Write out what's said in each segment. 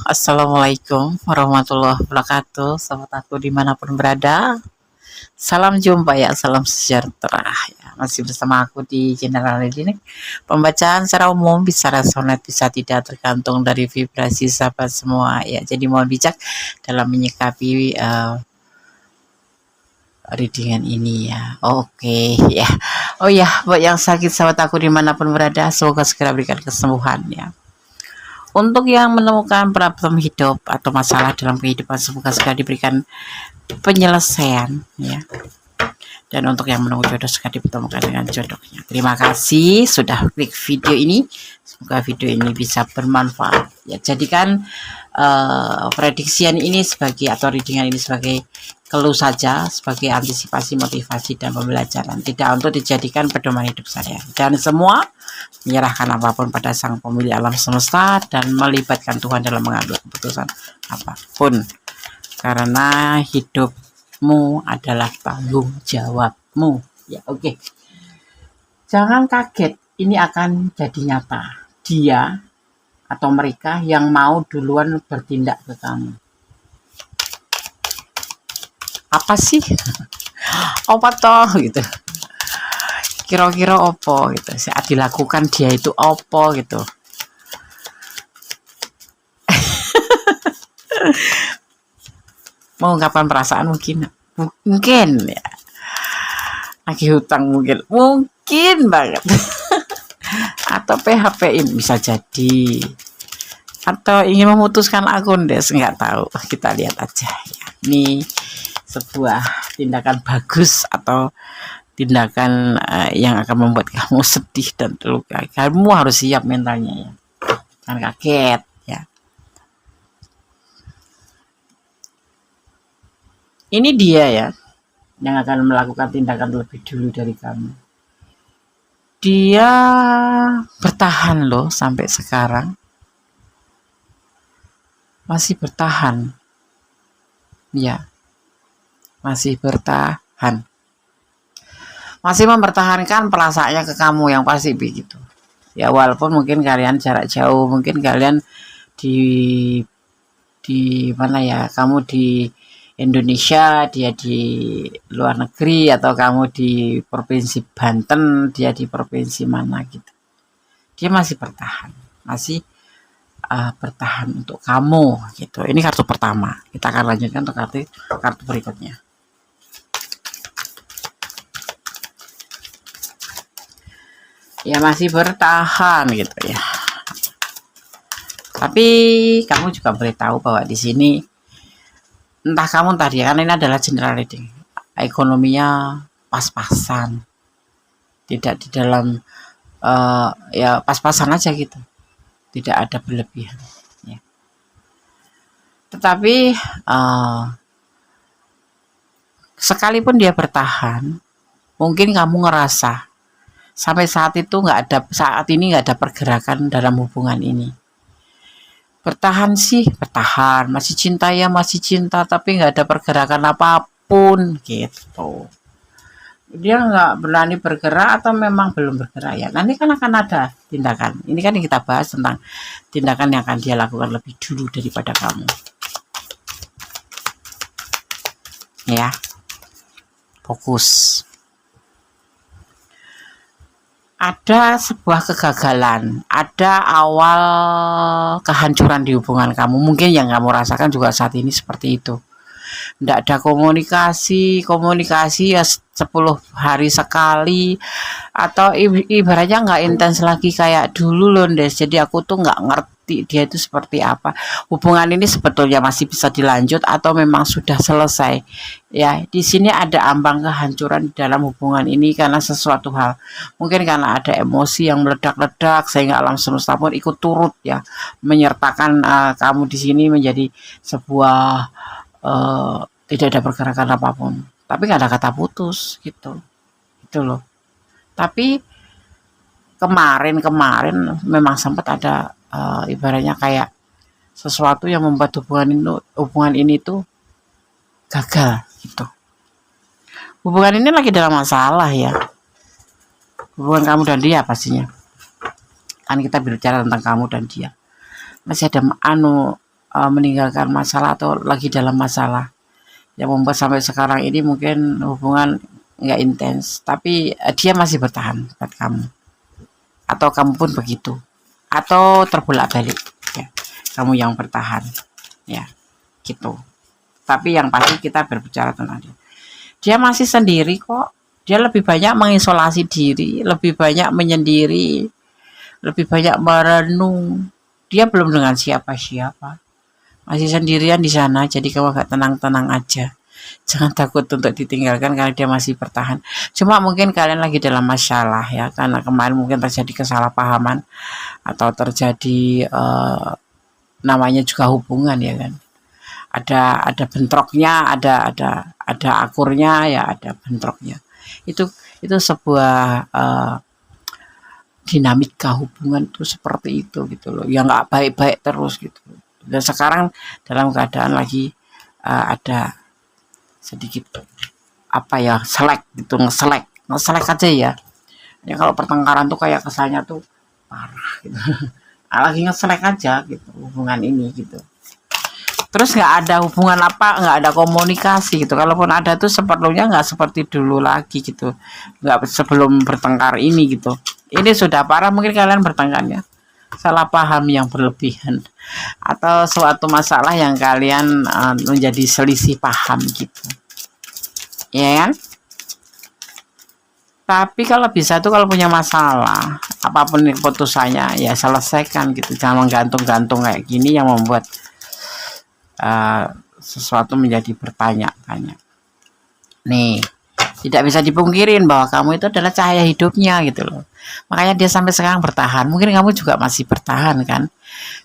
Assalamualaikum warahmatullahi wabarakatuh. Sahabat aku dimanapun berada, salam jumpa ya, salam sejahtera ya. Masih bersama aku di channel ini. Pembacaan secara umum bisa resonate, bisa tidak, tergantung dari vibrasi sahabat semua ya. Jadi mohon bijak dalam menyikapi readingan ini ya. Oke ya. Oh ya, buat yang sakit sahabat aku dimanapun berada, semoga segera berikan kesembuhan ya. Untuk yang menemukan problem hidup atau masalah dalam kehidupan, semoga segera diberikan penyelesaian ya. Dan untuk yang menunggu jodoh, segera dipertemukan dengan jodohnya. Terima kasih sudah klik video ini. Semoga video ini bisa bermanfaat ya. Jadikan prediksian ini sebagai atau readingan ini sebagai keluh saja, sebagai antisipasi, motivasi, dan pembelajaran, tidak untuk dijadikan pedoman hidup saya. Dan semua menyerahkan apapun pada Sang Pemilik alam semesta dan melibatkan Tuhan dalam mengambil keputusan apapun, karena hidupmu adalah tanggung jawabmu ya. Oke, jangan kaget, ini akan jadi nyata. Dia atau mereka yang mau duluan bertindak ke kamu. Apa sih? Apa toh gitu? Kira-kira opo gitu? Saat dilakukan dia itu opo gitu? Mengungkapkan perasaan mungkin ya. Lagi hutang mungkin banget. Atau PHP-in bisa jadi. Atau ingin memutuskan akun deh, nggak tahu. Kita lihat aja ya. Ini sebuah tindakan bagus atau tindakan yang akan membuat kamu sedih dan terluka. Kamu harus siap mentalnya ya, jangan kaget ya. Ini dia ya yang akan melakukan tindakan lebih dulu dari kamu. Dia bertahan loh sampai sekarang, masih bertahan ya. Masih bertahan, masih mempertahankan perasaannya ke kamu yang pasti begitu ya. Walaupun mungkin kalian jarak jauh, mungkin kalian di mana ya, kamu di Indonesia, dia di luar negeri, atau kamu di provinsi Banten, dia di provinsi mana gitu. Dia masih bertahan, masih bertahan untuk kamu gitu. Ini kartu pertama. Kita akan lanjutkan untuk kartu berikutnya. Ya masih bertahan gitu ya. Tapi kamu juga boleh tahu bahwa di sini entah kamu tadi, karena ini adalah general reading, ekonominya pas-pasan, tidak di dalam ya pas-pasan aja gitu, tidak ada berlebihan ya. Tetapi sekalipun dia bertahan, mungkin kamu ngerasa sampai saat ini nggak ada pergerakan dalam hubungan ini. Bertahan sih bertahan, masih cinta ya masih cinta, tapi nggak ada pergerakan apapun gitu. Dia nggak berani bergerak atau memang belum bergerak ya. Nanti kan akan ada tindakan. Ini kan yang kita bahas tentang tindakan yang akan dia lakukan lebih dulu daripada kamu ya. Fokus. Ada sebuah kegagalan, ada awal kehancuran di hubungan kamu. Mungkin yang kamu rasakan juga saat ini seperti itu. Tidak ada komunikasi ya 10 hari sekali, atau ibaratnya nggak intens lagi kayak dulu loh Des. Jadi aku tuh nggak ngerti dia itu seperti apa. Hubungan ini sebetulnya masih bisa dilanjut atau memang sudah selesai ya. Di sini ada ambang kehancuran di dalam hubungan ini karena sesuatu hal, mungkin karena ada emosi yang meledak-ledak sehingga alam semesta pun ikut turut ya menyertakan kamu di sini menjadi sebuah tidak ada pergerakan apapun, tapi nggak ada kata putus gitu loh. Tapi kemarin memang sempat ada ibaratnya kayak sesuatu yang membuat hubungan ini tuh gagal gitu. Hubungan ini lagi dalam masalah ya, hubungan kamu dan dia pastinya. Kan kita bicara tentang kamu dan dia, masih ada meninggalkan masalah atau lagi dalam masalah yang membuat sampai sekarang ini mungkin hubungan nggak intens, tapi dia masih bertahan buat kamu, atau kamu pun begitu, atau terbolak-balik ya, kamu yang bertahan ya gitu. Tapi yang pasti kita berbicara tentang dia masih sendiri kok, dia lebih banyak mengisolasi diri, lebih banyak menyendiri, lebih banyak merenung, dia belum dengan siapa-siapa, masih sendirian di sana. Jadi kamu agak tenang-tenang aja, jangan takut untuk ditinggalkan karena dia masih bertahan. Cuma mungkin kalian lagi dalam masalah ya, karena kemarin mungkin terjadi kesalahpahaman atau terjadi namanya juga hubungan ya kan, ada bentroknya, ada akurnya ya, ada bentroknya. Itu sebuah dinamika hubungan tuh seperti itu gitu loh, yang nggak baik-baik terus gitu. Dan sekarang dalam keadaan lagi ada sedikit apa ya, selek gitu, ngeselek aja ya. Ya kalau pertengkaran tuh kayak kesannya tuh parah gitu. Lagi ngeselek aja gitu hubungan ini gitu. Terus nggak ada hubungan apa, nggak ada komunikasi gitu. Kalaupun ada tuh seperlunya nggak seperti dulu lagi gitu, nggak sebelum bertengkar ini gitu. Ini sudah parah, mungkin kalian bertengkarnya salah paham yang berlebihan atau suatu masalah yang kalian menjadi selisih paham gitu ya kan. Tapi kalau bisa tuh, kalau punya masalah apapun keputusannya ya selesaikan gitu, jangan gantung-gantung kayak gini yang membuat sesuatu menjadi bertanya-tanya. Nih, tidak bisa dipungkirin bahwa kamu itu adalah cahaya hidupnya gitu loh. Makanya dia sampai sekarang bertahan. Mungkin kamu juga masih bertahan kan,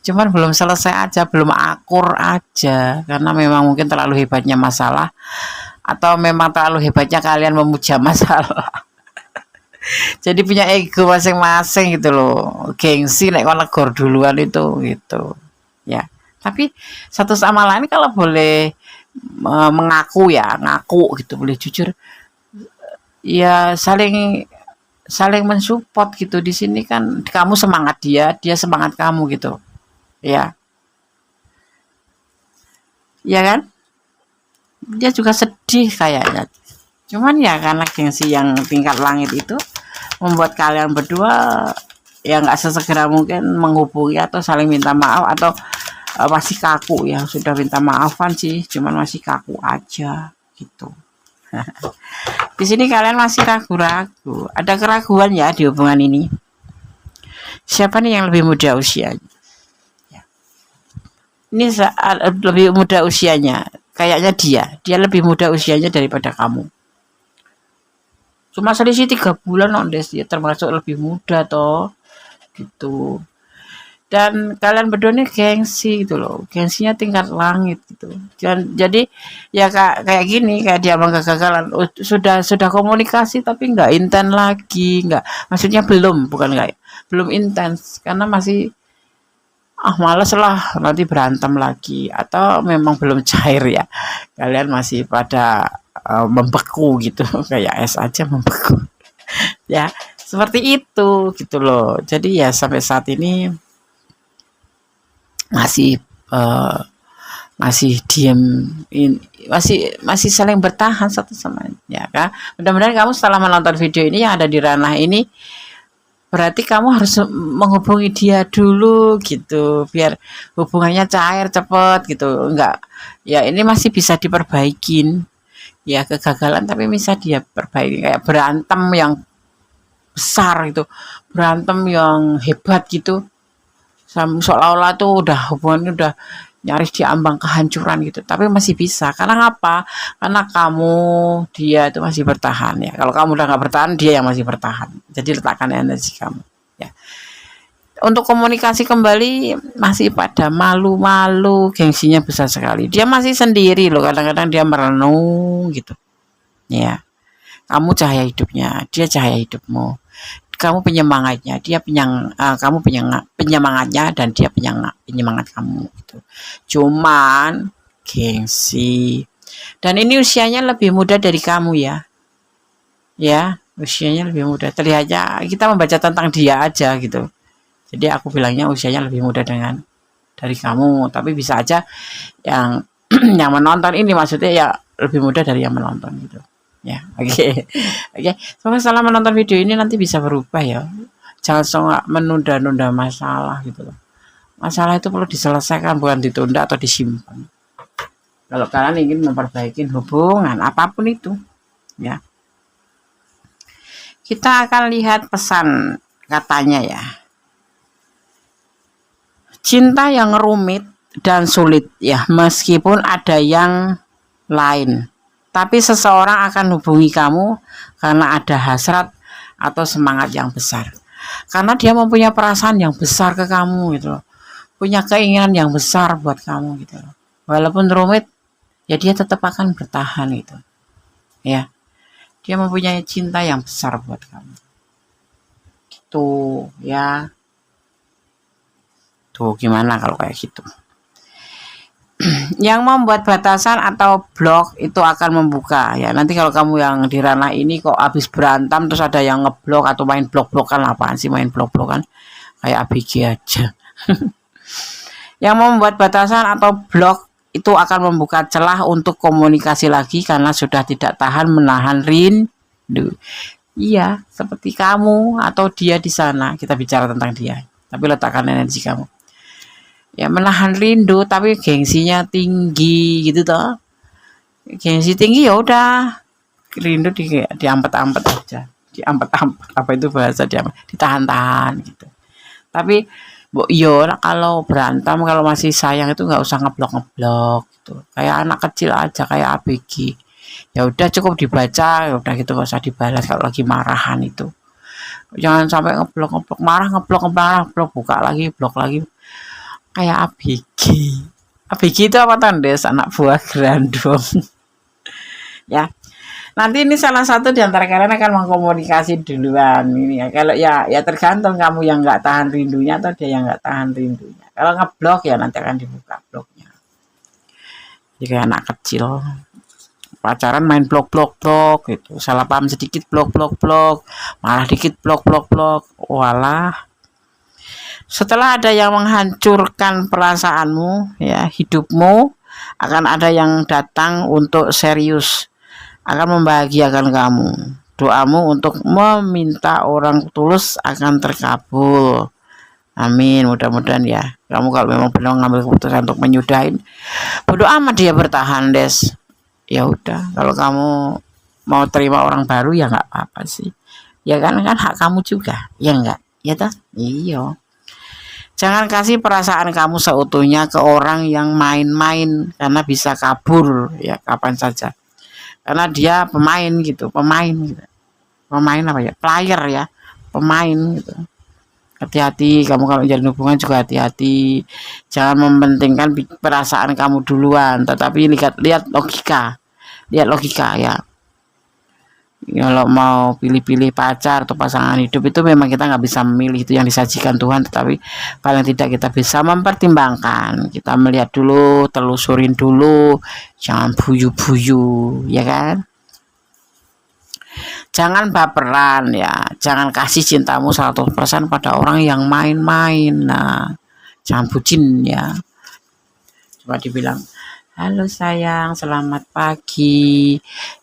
cuman belum selesai aja, belum akur aja, karena memang mungkin terlalu hebatnya masalah, atau memang terlalu hebatnya kalian memuja masalah. Jadi punya ego masing-masing gitu loh, gengsi nek negor duluan itu gitu ya. Tapi satu sama lain kalau boleh mengaku ya, ngaku gitu, boleh jujur ya, saling saling mensupport gitu. Di sini kan kamu semangat dia, dia semangat kamu gitu ya, ya kan. Dia juga sedih kayaknya, cuman ya karena gengsi yang tingkat langit itu membuat kalian berdua ya nggak sesegera mungkin menghubungi atau saling minta maaf, atau masih kaku ya. Sudah minta maafan sih, cuman masih kaku aja gitu. Di sini kalian masih ragu-ragu, ada keraguan ya di hubungan ini. Siapa nih yang lebih muda usianya? Ini lebih muda usianya, kayaknya dia lebih muda usianya daripada kamu. Cuma selisih 3 bulan Ondes, dia termasuk lebih muda toh gitu. Dan kalian berdua nih gengsi gitu loh, gengsinya tingkat langit gitu. Dan jadi ya kayak gini, kayak dia kegagalan, sudah komunikasi tapi nggak intens lagi, nggak, maksudnya belum intens karena masih males lah nanti berantem lagi, atau memang belum cair ya, kalian masih pada membeku gitu. Kayak es aja membeku ya, seperti itu gitu loh. Jadi ya sampai saat ini masih masih diem, masih saling bertahan satu sama lain ya kan. Mudah-mudahan kamu setelah menonton video ini yang ada di ranah ini, berarti kamu harus menghubungi dia dulu gitu, biar hubungannya cair cepet gitu. Enggak ya, ini masih bisa diperbaikin ya, kegagalan tapi bisa dia perbaiki. Kayak berantem yang besar gitu, berantem yang hebat gitu, seolah-olah tuh udah hubungannya udah nyaris diambang kehancuran gitu, tapi masih bisa. Karena apa? Karena kamu, dia itu masih bertahan ya. Kalau kamu udah nggak bertahan, dia yang masih bertahan. Jadi letakkan energi kamu ya. Untuk komunikasi kembali masih pada malu-malu, gengsinya besar sekali. Dia masih sendiri loh, kadang-kadang dia merenung gitu ya. Kamu cahaya hidupnya, dia cahaya hidupmu. Kamu penyemangatnya, kamu penyemangatnya, dan dia penyemangat kamu gitu. Cuman gengsi, dan ini usianya lebih muda dari kamu ya, usianya lebih muda. Terlihatnya kita membaca tentang dia aja gitu, jadi aku bilangnya usianya lebih muda dengan dari kamu, tapi bisa aja yang yang menonton ini maksudnya ya lebih mudah dari yang menonton gitu ya. Oke. Oke, semoga setelah menonton video ini nanti bisa berubah ya, jangan suka menunda-nunda masalah gitu loh. Masalah itu perlu diselesaikan, bukan ditunda atau disimpan. Kalau kalian ingin memperbaiki hubungan apapun itu ya, kita akan lihat pesan katanya ya. Cinta yang rumit dan sulit ya, meskipun ada yang lain, tapi seseorang akan hubungi kamu karena ada hasrat atau semangat yang besar, karena dia mempunyai perasaan yang besar ke kamu gitu loh, punya keinginan yang besar buat kamu gitu loh. Walaupun rumit ya dia tetap akan bertahan gitu ya, dia mempunyai cinta yang besar buat kamu gitu ya. Tuh gimana kalau kayak gitu. Yang membuat batasan atau blok itu akan membuka ya. Nanti kalau kamu yang di ranah ini kok habis berantem terus ada yang ngeblok atau main blok-blokan, apaan sih main blok-blokan, kayak ABG aja. Yang membuat batasan atau blok itu akan membuka celah untuk komunikasi lagi karena sudah tidak tahan menahan rindu. Iya, seperti kamu atau dia di sana. Kita bicara tentang dia, tapi letakkan energi kamu. Ya menahan rindu tapi gengsinya tinggi gitu toh. Gengsi tinggi ya udah, rindu diampet-ampet aja. Diampet-ampet, apa itu bahasa, ditahan-tahan gitu. Tapi yo kalau berantem, kalau masih sayang itu nggak usah ngeblok gitu. Kayak anak kecil aja, kayak ABG. Ya udah cukup dibaca, ya udah gitu, nggak usah dibalas kalau lagi marahan itu. Jangan sampai ngeblok, marah ngeblok, buka lagi, blok lagi. Kayak ABG. ABG itu apa tanda? Anak buah grandong. Ya. Nanti ini salah satu di antara kalian akan mengkomunikasi duluan ini ya. Kalau ya tergantung kamu yang nggak tahan rindunya atau dia yang nggak tahan rindunya. Kalau ngeblok ya nanti akan dibuka bloknya. Jadi kayak anak kecil. Pacaran main blok gitu. Salah paham sedikit blok. Marah dikit blok. Walah. Setelah ada yang menghancurkan perasaanmu ya, hidupmu akan ada yang datang untuk serius, akan membahagiakan kamu. Doamu untuk meminta orang tulus akan terkabul. Amin, mudah-mudahan ya. Kamu kalau memang benar ngambil keputusan untuk menyudahin, bodo amat dia bertahan, Des. Ya udah, kalau kamu mau terima orang baru ya nggak apa-apa sih. Ya kan hak kamu juga, ya enggak? Ya toh? Iya. Jangan kasih perasaan kamu seutuhnya ke orang yang main-main, karena bisa kabur ya kapan saja. Karena dia pemain gitu. Pemain apa ya? Player ya, pemain gitu. Hati-hati, kamu kalau jalin hubungan juga hati-hati. Jangan mementingkan perasaan kamu duluan, tetapi lihat logika. Lihat logika ya. Kalau mau pilih-pilih pacar atau pasangan hidup itu memang kita nggak bisa memilih, itu yang disajikan Tuhan, tetapi paling tidak kita bisa mempertimbangkan, kita melihat dulu, telusurin dulu, jangan buyu-buyu ya kan. Jangan baperan ya, jangan kasih cintamu 100% pada orang yang main-main. Nah, jangan bucin ya. Coba dibilang, halo sayang, selamat pagi.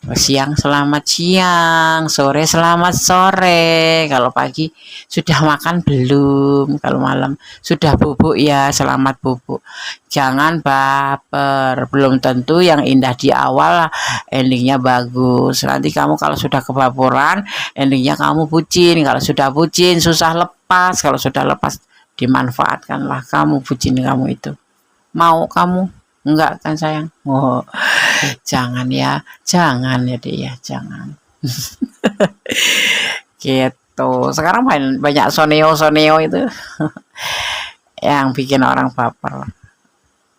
Siang selamat siang, sore selamat sore. Kalau pagi sudah makan belum? Kalau malam sudah bubuk ya, selamat bubuk. Jangan baper, belum tentu yang indah di awal endingnya bagus. Nanti kamu kalau sudah kebaperan, endingnya kamu bucin. Kalau sudah bucin susah lepas. Kalau sudah lepas dimanfaatkanlah kamu bucin kamu itu. Mau kamu? Enggak kan sayang? Oh, jangan ya deh ya, jangan. Gitu. Sekarang banyak soneo itu yang bikin orang baper.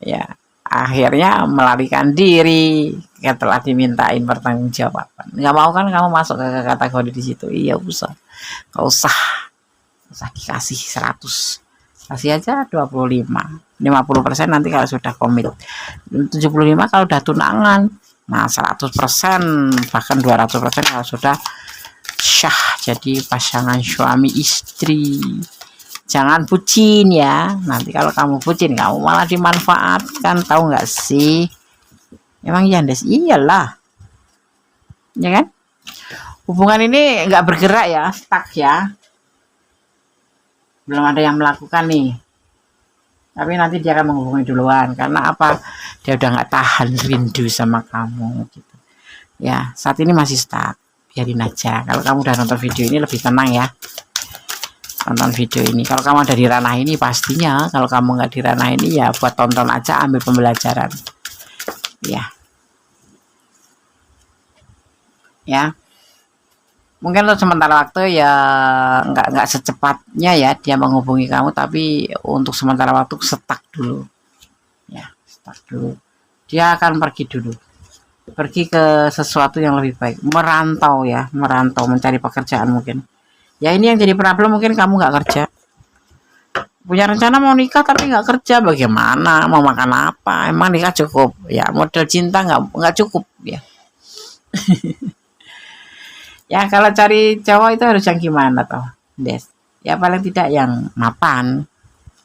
Ya, akhirnya melarikan diri setelah dimintain pertanggungjawaban. Nggak mau kan kamu masuk ke kategori di situ? Iya, usah. Nggak usah dikasih 100. Kasih aja 25. 50% nanti kalau sudah komit. 75 kalau udah tunangan. Nah, 100% bahkan 200% kalau sudah syah jadi pasangan suami istri. Jangan bucin ya. Nanti kalau kamu bucin, kamu malah dimanfaatkan, tahu nggak sih? Emang iya, Des? Iyalah, ya kan? Hubungan ini nggak bergerak ya, stuck ya. Belum ada yang melakukan nih. Tapi nanti dia akan menghubungi duluan. Karena apa? Dia udah nggak tahan rindu sama kamu. Gitu. Ya, saat ini masih stuck. Biarin aja. Kalau kamu udah nonton video ini lebih tenang ya. Tonton video ini. Kalau kamu ada di ranah ini pastinya. Kalau kamu nggak di ranah ini ya buat tonton aja, ambil pembelajaran. Ya. Mungkin untuk sementara waktu ya nggak secepatnya ya dia menghubungi kamu, tapi untuk sementara waktu stuck dulu. Ya, stuck dulu. Dia akan pergi dulu. Pergi ke sesuatu yang lebih baik. Merantau ya, merantau mencari pekerjaan mungkin. Ya ini yang jadi problem, mungkin kamu nggak kerja. Punya rencana mau nikah tapi nggak kerja, bagaimana? Mau makan apa? Emang nikah cukup? Ya modal cinta nggak cukup ya. Ya kalau cari cowok itu harus yang gimana toh, Des? Ya paling tidak yang mapan.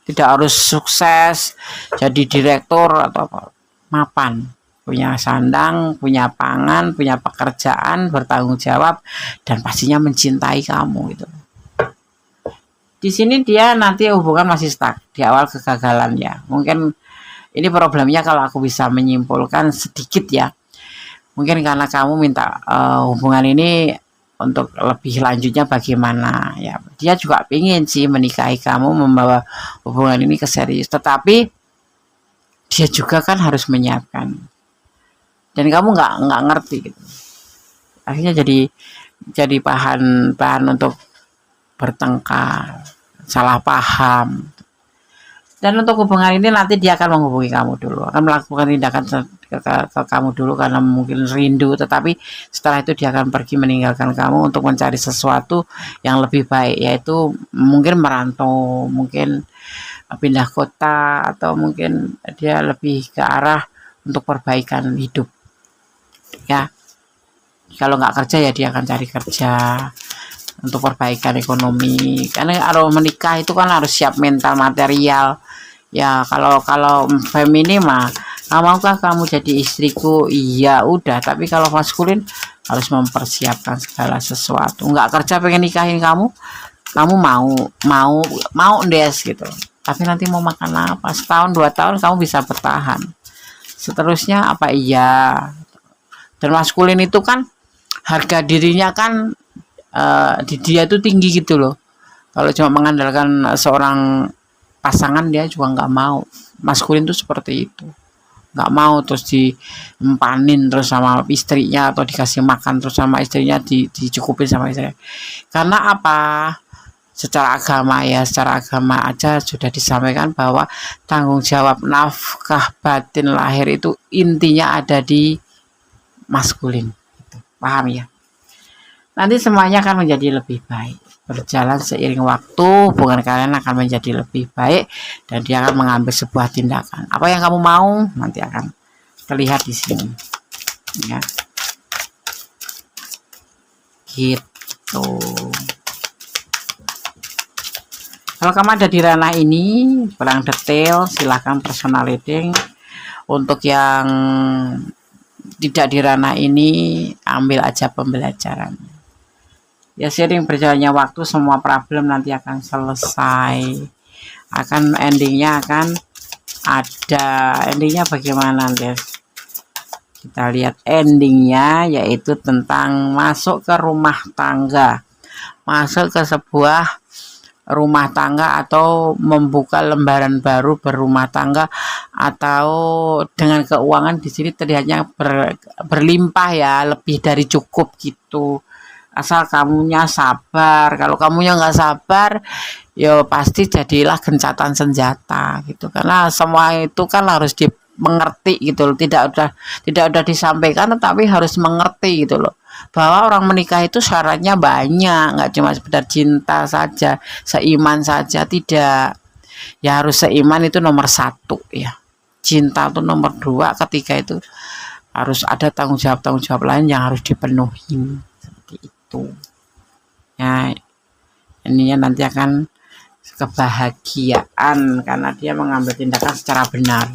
Tidak harus sukses jadi direktur atau apa. Mapan. Punya sandang, punya pangan, punya pekerjaan, bertanggung jawab, dan pastinya mencintai kamu gitu. Di sini dia nanti hubungan masih stuck di awal kegagalan ya. Mungkin ini problemnya kalau aku bisa menyimpulkan sedikit ya. Mungkin karena kamu minta hubungan ini untuk lebih lanjutnya bagaimana ya, dia juga ingin sih menikahi kamu, membawa hubungan ini ke serius, tetapi dia juga kan harus menyiapkan dan kamu nggak ngerti gitu. Akhirnya jadi bahan untuk bertengkar, salah paham. Dan untuk hubungan ini nanti dia akan menghubungi kamu dulu, akan melakukan tindakan ke kamu dulu karena mungkin rindu, tetapi setelah itu dia akan pergi meninggalkan kamu untuk mencari sesuatu yang lebih baik, yaitu mungkin merantau, mungkin pindah kota, atau mungkin dia lebih ke arah untuk perbaikan hidup ya. Kalau nggak kerja ya dia akan cari kerja untuk perbaikan ekonomi, karena kalau menikah itu kan harus siap mental material ya. Kalau feminin mah, maukah kamu jadi istriku? Iya udah, tapi kalau maskulin harus mempersiapkan segala sesuatu. Nggak kerja pengen nikahin kamu mau Des gitu, tapi nanti mau makan apa? Setahun 2 tahun kamu bisa bertahan, seterusnya apa iya. Dan maskulin itu kan harga dirinya kan di dia itu tinggi gitu loh. Kalau cuma mengandalkan seorang pasangan dia juga nggak mau. Maskulin tuh seperti itu, nggak mau terus diempanin terus sama istrinya, atau dikasih makan terus sama istrinya, dicukupin sama istrinya. Karena apa? Secara agama aja sudah disampaikan bahwa tanggung jawab nafkah batin lahir itu intinya ada di maskulin. Paham ya? Nanti semuanya akan menjadi lebih baik. Berjalan seiring waktu, hubungan kalian akan menjadi lebih baik dan dia akan mengambil sebuah tindakan. Apa yang kamu mau nanti akan terlihat di sini. Ya. Gitu. Kalau kamu ada di ranah ini, kurang detail, silahkan personal reading. Untuk yang tidak di ranah ini, ambil aja pembelajaran. Ya sering berjalannya waktu, semua problem nanti akan selesai. Endingnya akan ada. Endingnya bagaimana, guys? Kita lihat endingnya, yaitu tentang masuk ke rumah tangga. Masuk ke sebuah rumah tangga, atau membuka lembaran baru berumah tangga, atau dengan keuangan di sini terlihatnya berlimpah ya, lebih dari cukup gitu. Asal kamunya sabar. Kalau kamunya nggak sabar, ya pasti jadilah gencatan senjata gitu. Karena semua itu kan harus dimengerti gitu loh. Tidak udah disampaikan, tetapi harus mengerti gitu loh. Bahwa orang menikah itu syaratnya banyak, nggak cuma sekedar cinta saja, seiman saja, tidak. Ya harus seiman, itu nomor 1 ya. Cinta itu nomor 2, ketiga itu harus ada tanggung jawab lain yang harus dipenuhi. Seperti itu. Ya, ininya nanti akan kebahagiaan karena dia mengambil tindakan secara benar.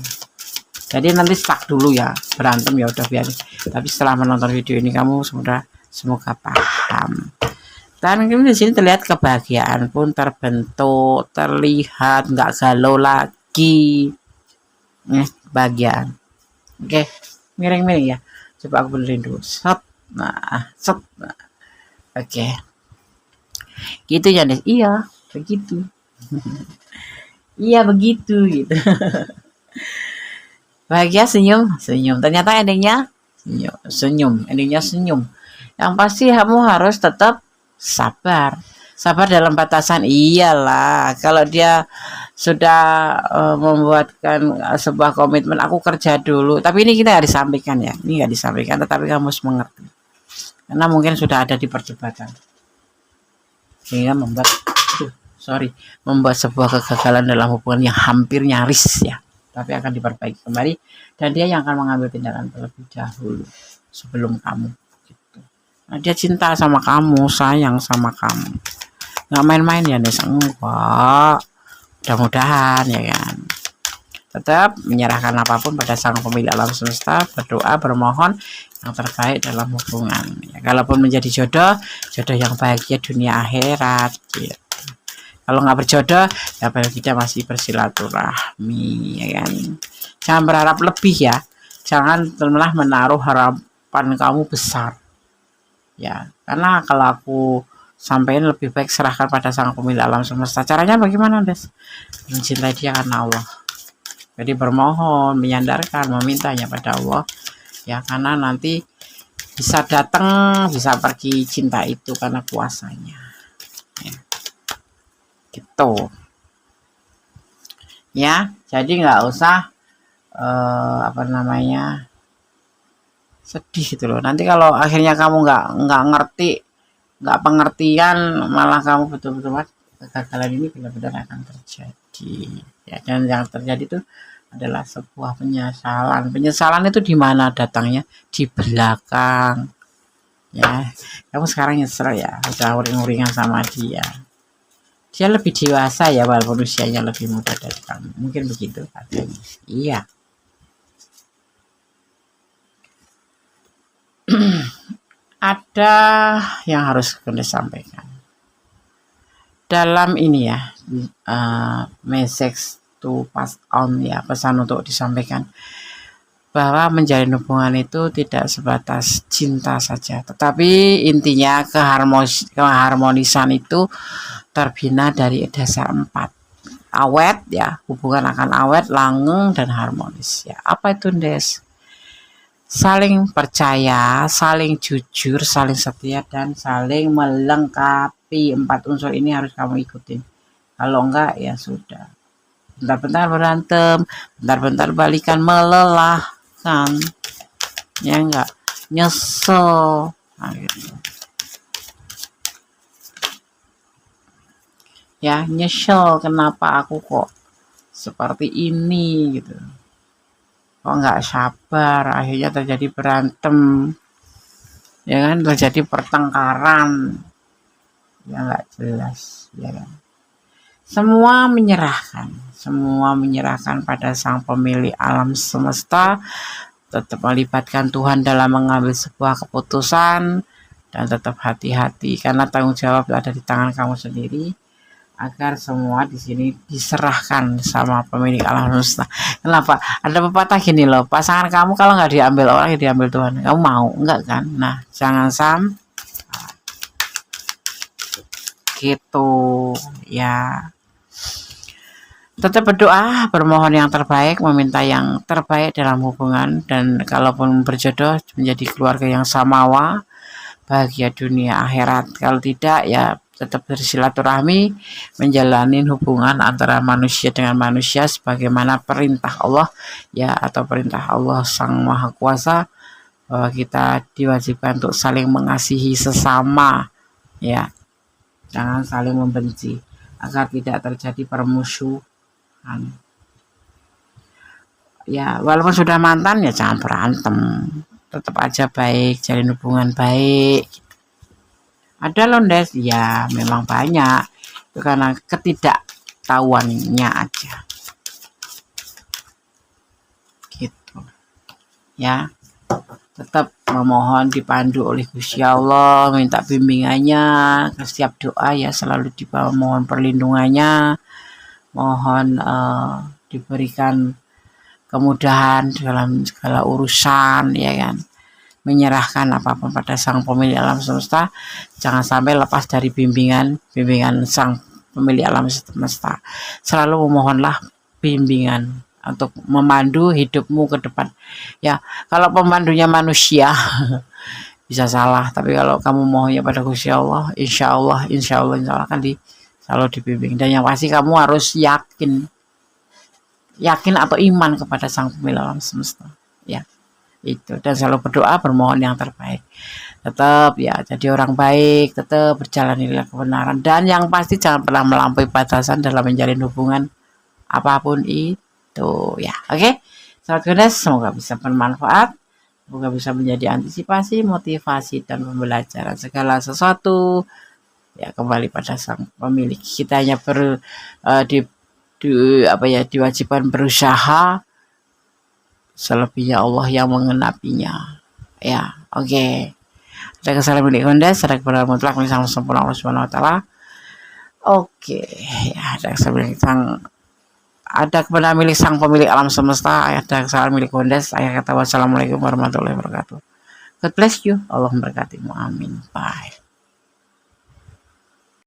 Jadi nanti stuck dulu ya, berantem ya udah biarin. Tapi setelah menonton video ini kamu semoga paham. Dan di sini terlihat kebahagiaan pun terbentuk, terlihat nggak galau lagi. Kebahagiaan. Oke, miring-miring ya. Coba aku benerin dulu. Set. Nah, set. Nah. Oke. Gitu ya, Des. Iya, begitu. Iya, begitu gitu. Bahagia senyum, senyum. Ternyata endingnya senyum, senyum. Endingnya senyum. Yang pasti kamu harus tetap sabar. Sabar dalam batasan iyalah. Kalau dia sudah membuatkan sebuah komitmen, aku kerja dulu. Tapi ini kita nggak disampaikan ya. Ini nggak disampaikan, tetapi kamu harus mengerti. Karena mungkin sudah ada di perdebatan. Sehingga membuat sebuah kegagalan dalam hubungan yang hampir nyaris ya. Tapi akan diperbaiki kembali dan dia yang akan mengambil tindakan terlebih dahulu sebelum kamu gitu. Nah, dia cinta sama kamu, sayang sama kamu, nggak main-main ya Nes, enggak. Mudah-mudahan ya kan, tetap menyerahkan apapun pada sang pemilik alam semesta, berdoa, bermohon yang terbaik dalam hubungan ya. Kalaupun menjadi jodoh yang bahagia dunia akhirat gitu. Kalau nggak berjodoh ya paling tidak masih bersilaturahmi ya kan. Jangan berharap lebih ya, jangan malah menaruh harapan kamu besar ya, karena kalau aku sampaikan lebih baik serahkan pada sang pemilik alam semesta. Caranya bagaimana Des? Mencintai dia karena Allah, jadi bermohon, menyandarkan, memintanya pada Allah ya, karena nanti bisa datang bisa pergi cinta itu karena kuasanya ya. Gitu ya, jadi nggak usah sedih gitu loh. Nanti kalau akhirnya kamu nggak ngerti, nggak pengertian, malah kamu betul-betul kegagalan ini benar-benar akan terjadi ya. Dan yang terjadi itu adalah sebuah penyesalan itu di mana datangnya? Di belakang ya. Kamu sekarang nyesel ya, udah uring-uringan sama dia lebih dewasa ya, walaupun usianya lebih muda dari kamu, mungkin begitu katanya. Iya. Ada yang harus kita sampaikan dalam ini ya, message to pass on ya, pesan untuk disampaikan bahwa menjalin hubungan itu tidak sebatas cinta saja, tetapi intinya keharmonisan itu terbina dari dasar 4. Awet ya, hubungan akan awet, langgeng, dan harmonis ya. Apa itu Des? Saling percaya, saling jujur, saling setia, dan saling melengkapi. 4 unsur ini harus kamu ikutin. Kalau enggak ya sudah, bentar-bentar berantem, bentar-bentar balikan, melelahkan ya, enggak nyesel nah, gitu. Ya nyesel kenapa aku kok seperti ini gitu, kok nggak sabar, akhirnya terjadi berantem ya kan, terjadi pertengkaran ya, nggak jelas ya kan. Semua menyerahkan pada sang pemilik alam semesta, tetap melibatkan Tuhan dalam mengambil sebuah keputusan, dan tetap hati-hati karena tanggung jawab ada di tangan kamu sendiri, agar semua di sini diserahkan sama pemilik alam semesta. Kenapa? Ada pepatah gini loh, pasangan kamu kalau nggak diambil orang ya diambil Tuhan. Kamu mau enggak kan? Nah, jangan sampai gitu ya. Tetap berdoa, bermohon yang terbaik, meminta yang terbaik dalam hubungan, dan kalaupun berjodoh menjadi keluarga yang samawa, bahagia dunia akhirat. Kalau tidak ya tetap bersilaturahmi, menjalani hubungan antara manusia dengan manusia sebagaimana perintah Allah ya, atau perintah Allah Sang Maha Kuasa, bahwa kita diwajibkan untuk saling mengasihi sesama ya, jangan saling membenci agar tidak terjadi permusuhan ya. Walaupun sudah mantan ya jangan berantem, tetap aja baik, jalin hubungan baik. Ada loh Des, ya memang banyak itu karena pengetahuannya aja. Gitu. Ya. Tetap memohon dipandu oleh Gusti Allah, minta bimbingannya ke setiap doa ya, selalu mohon perlindungannya, mohon diberikan kemudahan dalam segala urusan ya kan, menyerahkan apapun pada sang pemilik alam semesta, jangan sampai lepas dari bimbingan sang pemilik alam semesta. Selalu memohonlah bimbingan untuk memandu hidupmu ke depan ya. Kalau pemandunya manusia bisa salah, tapi kalau kamu mohonnya pada Gusti Allah, insya Allah kan selalu dibimbing. Dan yang pasti kamu harus yakin atau iman kepada sang pemilik alam semesta ya, itu. Dan selalu berdoa, bermohon yang terbaik, tetap ya jadi orang baik, tetap berjalanilah kebenaran, dan yang pasti jangan pernah melampaui batasan dalam menjalin hubungan apapun itu ya. Oke, sahabat Godes, semoga bisa bermanfaat, semoga bisa menjadi antisipasi, motivasi, dan pembelajaran segala sesuatu ya, kembali pada sang pemilik. Kita hanya diwajibkan berusaha, selebihnya Allah yang mengenapinya ya. Oke. Ada kesalahan milik Godes, ada kebenaran mutlak milik sang sempurna Allah Subhanahu wa taala. Oke, ya, ada kebenaran milik sang pemilik alam semesta, ada kesalahan milik Godes. Saya kata wassalamualaikum warahmatullahi wabarakatuh. God bless you. Allah memberkatimu. Amin. Bye.